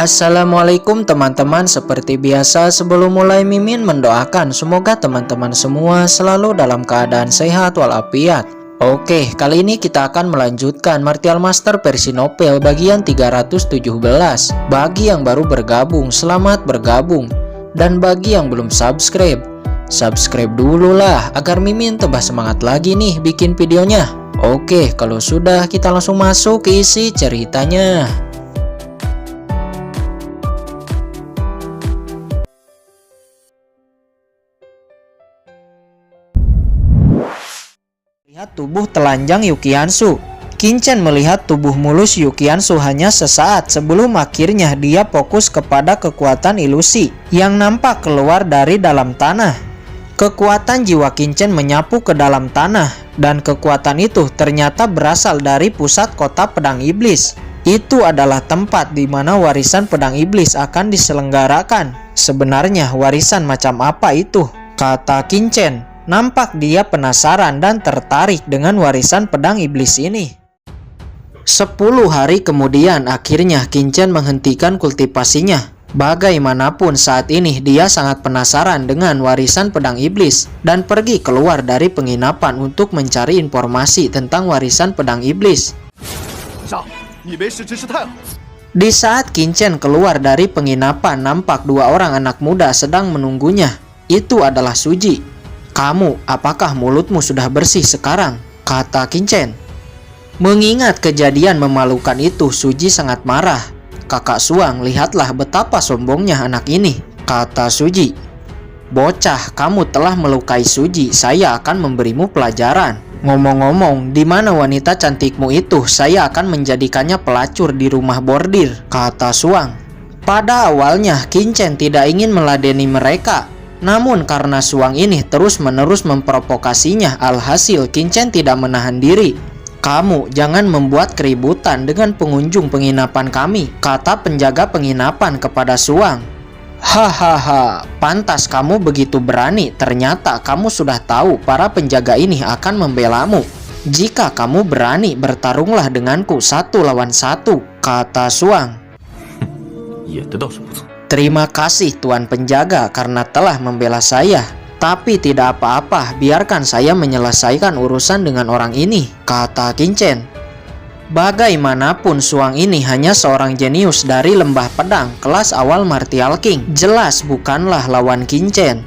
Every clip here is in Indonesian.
Assalamualaikum teman-teman, seperti biasa sebelum mulai Mimin mendoakan semoga teman-teman semua selalu dalam keadaan sehat walafiat. Oke, kali ini kita akan melanjutkan Martial Master versi novel bagian 317. Bagi yang baru bergabung, selamat bergabung. Dan bagi yang belum subscribe, subscribe dulu lah agar Mimin tambah semangat lagi nih bikin videonya. Oke, kalau sudah kita langsung masuk ke isi ceritanya. Lihat tubuh telanjang Yukiansu. Kinchen melihat tubuh mulus Yukiansu hanya sesaat sebelum akhirnya dia fokus kepada kekuatan ilusi yang nampak keluar dari dalam tanah. Kekuatan jiwa Kinchen menyapu ke dalam tanah dan kekuatan itu ternyata berasal dari pusat kota pedang iblis. Itu adalah tempat di mana warisan pedang iblis akan diselenggarakan. Sebenarnya warisan macam apa itu? Kata Kinchen. Nampak dia penasaran dan tertarik dengan warisan pedang iblis ini. 10 hari kemudian akhirnya Kinchen menghentikan kultivasinya. Bagaimanapun saat ini dia sangat penasaran dengan warisan pedang iblis dan pergi keluar dari penginapan untuk mencari informasi tentang warisan pedang iblis. Di saat Kinchen keluar dari penginapan, nampak dua orang anak muda sedang menunggunya. Itu adalah Suji. "Kamu, apakah mulutmu sudah bersih sekarang?" kata Kinchen. Mengingat kejadian memalukan itu, Suji sangat marah. "Kakak Suang, lihatlah betapa sombongnya anak ini," kata Suji. "Bocah, kamu telah melukai Suji, saya akan memberimu pelajaran. Ngomong-ngomong, di mana wanita cantikmu itu? Saya akan menjadikannya pelacur di rumah bordir," kata Suang. Pada awalnya, Kinchen tidak ingin meladeni mereka. Namun karena Suang ini terus-menerus memprovokasinya, alhasil Kinchen tidak menahan diri. "Kamu jangan membuat keributan dengan pengunjung penginapan kami," kata penjaga penginapan kepada Suang. "Hahaha, pantas kamu begitu berani. Ternyata kamu sudah tahu para penjaga ini akan membelamu. Jika kamu berani, bertarunglah denganku 1 lawan 1, kata Suang. "Terima kasih Tuan Penjaga karena telah membela saya. Tapi tidak apa-apa, biarkan saya menyelesaikan urusan dengan orang ini," kata Kinchen. Bagaimanapun Suang ini hanya seorang jenius dari lembah pedang kelas awal Martial King. Jelas bukanlah lawan Kinchen.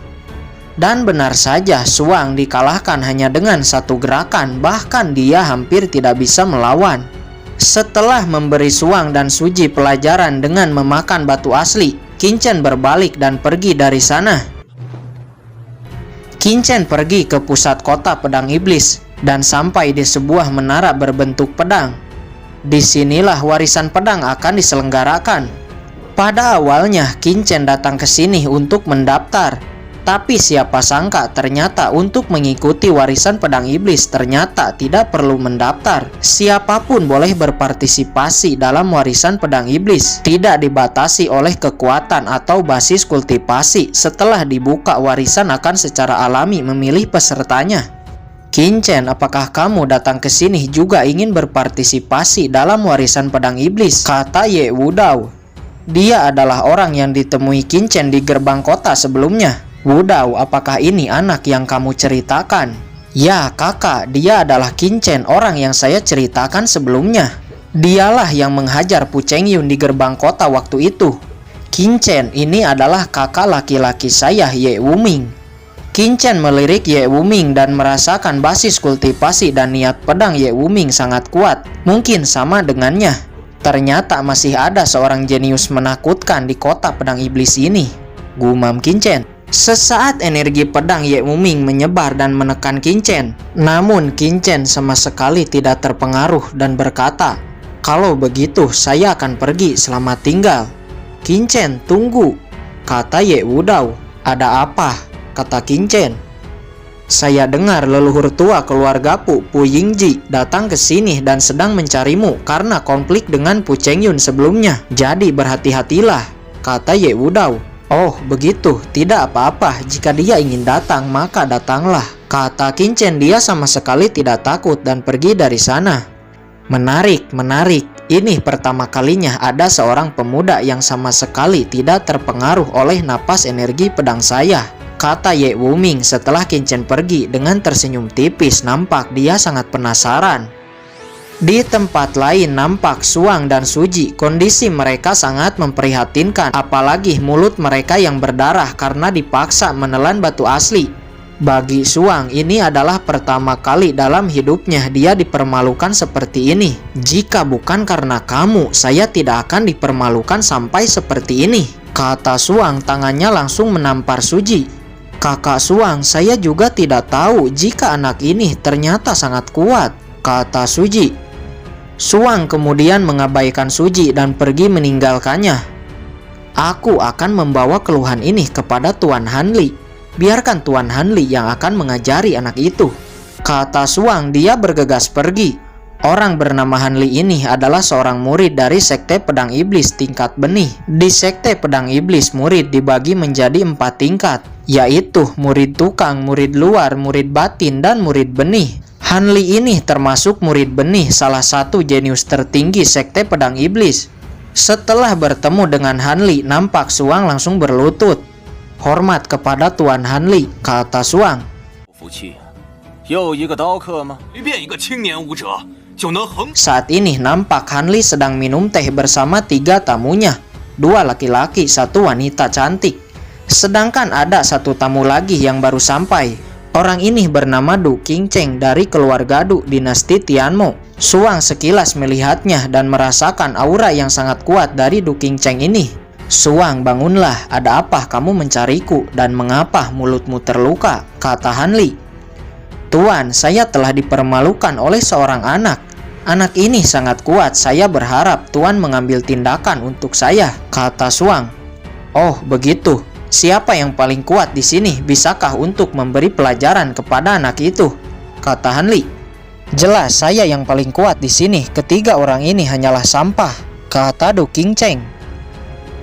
Dan benar saja, Suang dikalahkan hanya dengan satu gerakan, bahkan dia hampir tidak bisa melawan. Setelah memberi Suang dan Suji pelajaran dengan memakan batu asli, Kinchen berbalik dan pergi dari sana. Kinchen pergi ke pusat kota pedang iblis dan sampai di sebuah menara berbentuk pedang. Disinilah warisan pedang akan diselenggarakan. Pada awalnya Kinchen datang ke sini untuk mendaftar, tapi siapa sangka ternyata untuk mengikuti warisan pedang iblis ternyata tidak perlu mendaftar. Siapapun boleh berpartisipasi dalam warisan pedang iblis, tidak dibatasi oleh kekuatan atau basis kultivasi. Setelah dibuka, warisan akan secara alami memilih pesertanya. "Kinchen, apakah kamu datang ke sini juga ingin berpartisipasi dalam warisan pedang iblis?" kata Ye Wudao. Dia adalah orang yang ditemui Kinchen di gerbang kota sebelumnya. "Wudao, apakah ini anak yang kamu ceritakan?" "Ya kakak, dia adalah Kinchen, orang yang saya ceritakan sebelumnya. Dialah yang menghajar Pu Chengyun di gerbang kota waktu itu." "Kinchen, ini adalah kakak laki-laki saya, Ye Wuming." Kinchen melirik Ye Wuming dan merasakan basis kultivasi dan niat pedang Ye Wuming sangat kuat. Mungkin sama dengannya. Ternyata masih ada seorang jenius menakutkan di kota pedang iblis ini, gumam Kinchen. Sesaat energi pedang Ye Wuming menyebar dan menekan Kinchen. Namun Kinchen sama sekali tidak terpengaruh dan berkata, "Kalau begitu saya akan pergi, selamat tinggal." "Kinchen, tunggu," kata Ye Wudao. "Ada apa?" kata Kinchen. "Saya dengar leluhur tua keluarga Pu Yingji datang ke sini dan sedang mencarimu karena konflik dengan Pu Chengyun sebelumnya. Jadi berhati-hatilah," kata Ye Wudao. "Oh begitu, tidak apa-apa, jika dia ingin datang maka datanglah," kata Kinchen. Dia sama sekali tidak takut dan pergi dari sana. Menarik, Ini pertama kalinya ada seorang pemuda yang sama sekali tidak terpengaruh oleh napas energi pedang saya, kata Ye Wuming setelah Qin Chen pergi dengan tersenyum tipis. Nampak dia sangat penasaran. Di tempat lain nampak Suang dan Suji. Kondisi mereka sangat memprihatinkan, apalagi mulut mereka yang berdarah karena dipaksa menelan batu asli. Bagi Suang, ini adalah pertama kali dalam hidupnya dia dipermalukan seperti ini. Jika bukan karena kamu, saya tidak akan dipermalukan sampai seperti ini, kata Suang. Tangannya langsung menampar Suji. Kakak Suang, saya juga tidak tahu jika anak ini ternyata sangat kuat, kata Suji. Suang kemudian mengabaikan Suji dan pergi meninggalkannya. Aku akan membawa keluhan ini kepada Tuan Hanli. Biarkan Tuan Hanli yang akan mengajari anak itu, kata Suang. Dia bergegas pergi. Orang bernama Hanli ini adalah seorang murid dari Sekte Pedang Iblis tingkat benih. Di Sekte Pedang Iblis, murid dibagi menjadi 4 tingkat, yaitu murid tukang, murid luar, murid batin, dan murid benih. Hanli ini termasuk murid benih, salah satu jenius tertinggi Sekte Pedang Iblis. Setelah bertemu dengan Hanli, nampak Suang langsung berlutut. Hormat kepada Tuan Hanli, kata Suang. Saat ini nampak Hanli sedang minum teh bersama 3 tamunya, 2 laki-laki, 1 wanita cantik. Sedangkan ada 1 tamu lagi yang baru sampai. Orang ini bernama Du Qingcheng dari keluarga Du dinasti Tianmo. Suang sekilas melihatnya dan merasakan aura yang sangat kuat dari Du Qingcheng ini. Suang, bangunlah, ada apa kamu mencariku dan mengapa mulutmu terluka, kata Hanli. Tuan, saya telah dipermalukan oleh seorang anak. Anak ini sangat kuat, saya berharap Tuan mengambil tindakan untuk saya, kata Suang. Oh, begitu. Siapa yang paling kuat di sini? Bisakah untuk memberi pelajaran kepada anak itu, kata Hanli. Jelas saya yang paling kuat di sini. Ketiga orang ini hanyalah sampah, kata Du Qingcheng.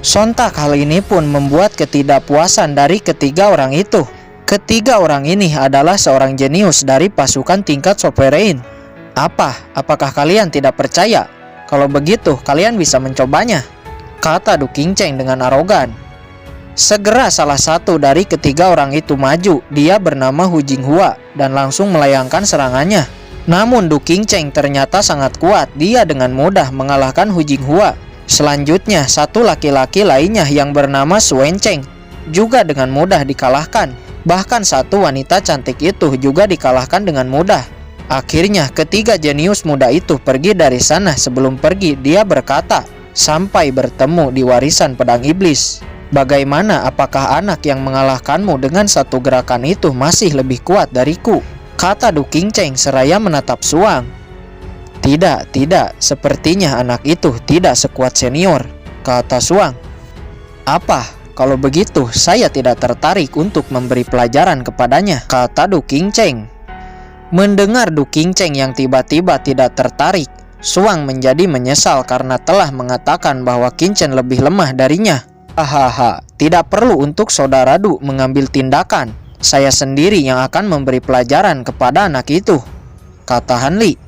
Sontak hal ini pun membuat ketidakpuasan dari ketiga orang itu. Ketiga orang ini adalah seorang jenius dari pasukan tingkat Sovereign. Apakah kalian tidak percaya? Kalau begitu, kalian bisa mencobanya, kata Du Qingcheng dengan arogan. Segera salah satu dari ketiga orang itu maju. Dia bernama Hu Jinghua dan langsung melayangkan serangannya. Namun Du Qingcheng ternyata sangat kuat. Dia dengan mudah mengalahkan Hu Jinghua. Selanjutnya, 1 laki-laki lainnya yang bernama Su Wencheng juga dengan mudah dikalahkan. Bahkan 1 wanita cantik itu juga dikalahkan dengan mudah. Akhirnya, ketiga jenius muda itu pergi dari sana. Sebelum pergi, dia berkata, sampai bertemu di warisan pedang iblis. Bagaimana, apakah anak yang mengalahkanmu dengan 1 gerakan itu masih lebih kuat dariku? Kata Du Qingcheng seraya menatap Suang. Tidak, sepertinya anak itu tidak sekuat senior, kata Suang. Kalau begitu saya tidak tertarik untuk memberi pelajaran kepadanya, kata Du Qingcheng. Mendengar Du Qingcheng yang tiba-tiba tidak tertarik, Suang menjadi menyesal karena telah mengatakan bahwa Qin Chen lebih lemah darinya. Tidak perlu untuk saudara Du mengambil tindakan. Saya sendiri yang akan memberi pelajaran kepada anak itu, kata Hanli.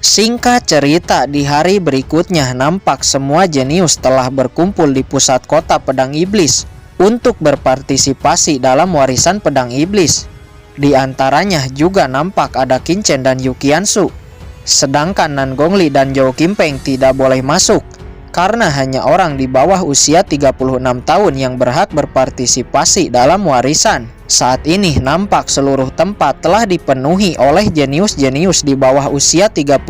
Singkat cerita, di hari berikutnya nampak semua jenius telah berkumpul di pusat kota pedang iblis untuk berpartisipasi dalam warisan pedang iblis. Di antaranya juga nampak ada Qin Chen dan Yu Qiansu. Sedangkan Nan Gongli dan Zhou Qimpeng tidak boleh masuk karena hanya orang di bawah usia 36 tahun yang berhak berpartisipasi dalam warisan. Saat ini nampak seluruh tempat telah dipenuhi oleh jenius-jenius di bawah usia 36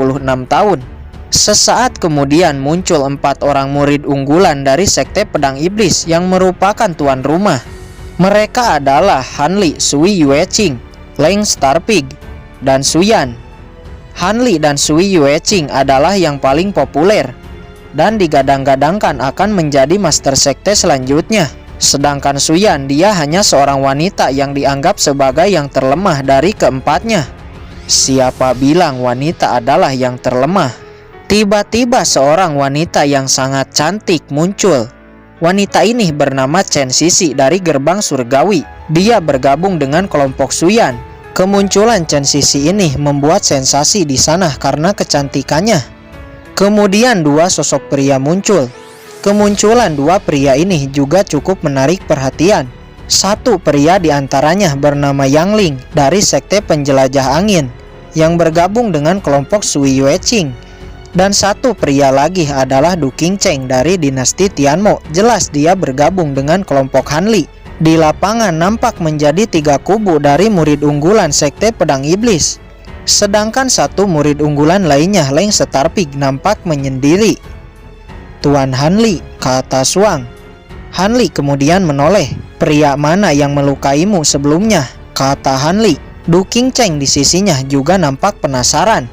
tahun. Sesaat kemudian muncul 4 orang murid unggulan dari Sekte Pedang Iblis yang merupakan tuan rumah. Mereka adalah Hanli, Sui Yueqing, Leng Starpig, dan Suyan. Hanli dan Sui Yueqing adalah yang paling populer dan digadang-gadangkan akan menjadi master sekte selanjutnya. Sedangkan Suyan, dia hanya seorang wanita yang dianggap sebagai yang terlemah dari keempatnya. Siapa bilang wanita adalah yang terlemah? Tiba-tiba seorang wanita yang sangat cantik muncul. Wanita ini bernama Chen Sisi dari Gerbang Surgawi. Dia bergabung dengan kelompok Suyan. Kemunculan Chen Sisi ini membuat sensasi di sana karena kecantikannya. Kemudian dua sosok pria muncul. Kemunculan dua pria ini juga cukup menarik perhatian. Satu pria di antaranya bernama Yang Ling dari Sekte Penjelajah Angin yang bergabung dengan kelompok Sui Yueqing. Dan satu pria lagi adalah Du Qingcheng dari dinasti Tianmo. Jelas dia bergabung dengan kelompok Han Li. Di lapangan nampak menjadi 3 kubu dari murid unggulan Sekte Pedang Iblis. Sedangkan satu murid unggulan lainnya, Leng Starpig, nampak menyendiri. "Tuan Han Li," kata Suang. Han Li kemudian menoleh. "Pria mana yang melukaimu sebelumnya?" kata Han Li. Du Qingcheng di sisinya juga nampak penasaran.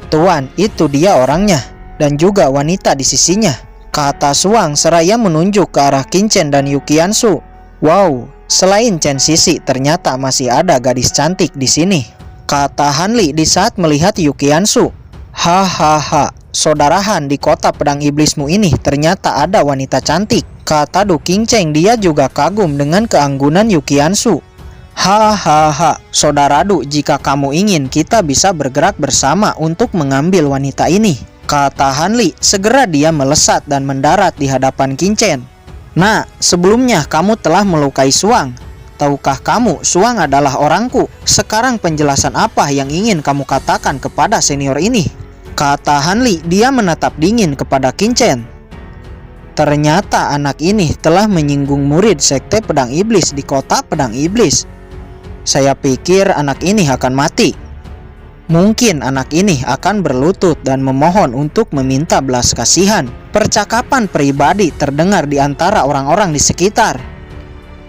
"Tuan, itu dia orangnya, dan juga wanita di sisinya," kata Suang seraya menunjuk ke arah Qingchen dan Yuqiansu. "Wow, selain Chen Sisi ternyata masih ada gadis cantik di sini," kata Han Li di saat melihat Yuqiansu. "Hahaha, saudara Han, di kota pedang iblismu ini ternyata ada wanita cantik," kata Du Qingcheng. Dia juga kagum dengan keanggunan Yuqiansu. "Hahaha, saudara Du, jika kamu ingin kita bisa bergerak bersama untuk mengambil wanita ini," kata Han Li. Segera dia melesat dan mendarat di hadapan Qingchen. "Nah, sebelumnya kamu telah melukai Suang. Tahukah kamu, Suang adalah orangku. Sekarang penjelasan apa yang ingin kamu katakan kepada senior ini?" kata Han Li. Dia menatap dingin kepada Qingchen. Ternyata anak ini telah menyinggung murid Sekte Pedang Iblis di kota Pedang Iblis. Saya pikir anak ini akan mati. Mungkin anak ini akan berlutut dan memohon untuk meminta belas kasihan. Percakapan pribadi terdengar di antara orang-orang di sekitar.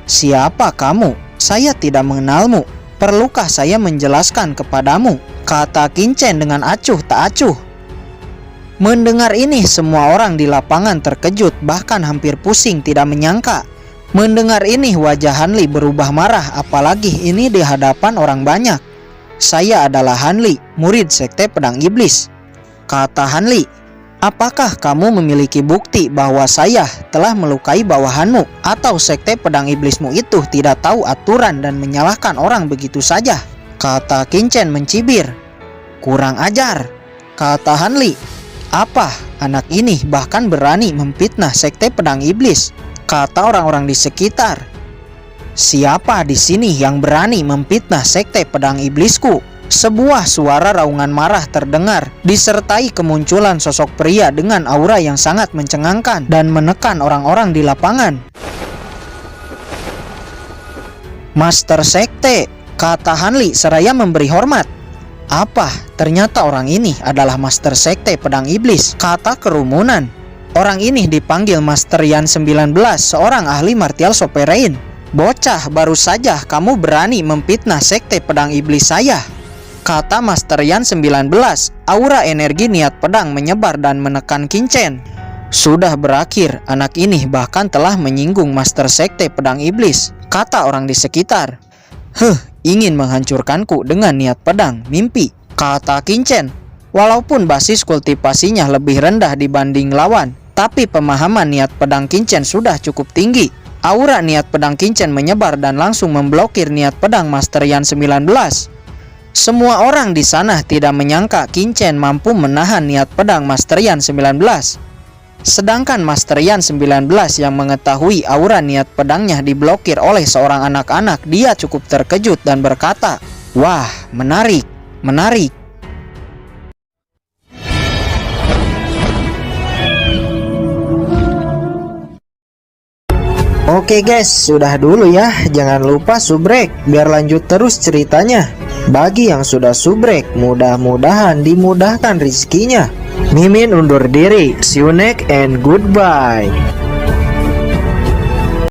"Siapa kamu? Saya tidak mengenalmu. Perlukah saya menjelaskan kepadamu?" kata Qingchen dengan acuh tak acuh. Mendengar ini semua orang di lapangan terkejut, bahkan hampir pusing tidak menyangka. Mendengar ini wajah Han Li berubah marah, apalagi ini di hadapan orang banyak. "Saya adalah Han Li, murid Sekte Pedang Iblis," kata Han Li. "Apakah kamu memiliki bukti bahwa saya telah melukai bawahanmu, atau Sekte Pedang Iblismu itu tidak tahu aturan dan menyalahkan orang begitu saja?" kata Qingchen mencibir. "Kurang ajar," kata Han Li. "Apa, anak ini bahkan berani memfitnah Sekte Pedang Iblis?" kata orang-orang di sekitar. "Siapa di sini yang berani memfitnah Sekte Pedang Iblisku?" Sebuah suara raungan marah terdengar, disertai kemunculan sosok pria dengan aura yang sangat mencengangkan dan menekan orang-orang di lapangan. "Master Sekte," kata Han Li seraya memberi hormat. "Apa, ternyata orang ini adalah Master Sekte Pedang Iblis," kata kerumunan. Orang ini dipanggil Master Yan 19, seorang ahli martial sovereign. "Bocah, baru saja kamu berani memfitnah Sekte Pedang Iblis saya," kata Master Yan 19. Aura energi niat pedang menyebar dan menekan Qingchen. "Sudah berakhir, anak ini bahkan telah menyinggung Master Sekte Pedang Iblis," kata orang di sekitar. Ingin menghancurkanku dengan niat pedang, mimpi," kata Qingchen. Walaupun basis kultivasinya lebih rendah dibanding lawan, tapi pemahaman niat pedang Qingchen sudah cukup tinggi. Aura niat pedang Qingchen menyebar dan langsung memblokir niat pedang Master Yan 19. Semua orang di sana tidak menyangka Qingchen mampu menahan niat pedang Master Yan 19. Sedangkan Master Yan 19 yang mengetahui aura niat pedangnya diblokir oleh seorang anak-anak, dia cukup terkejut dan berkata, "Wah, menarik, menarik." Oke guys, sudah dulu ya. Jangan lupa subrek biar lanjut terus ceritanya. Bagi yang sudah subrek, mudah-mudahan dimudahkan rezekinya. Mimin undur diri. See you next and goodbye.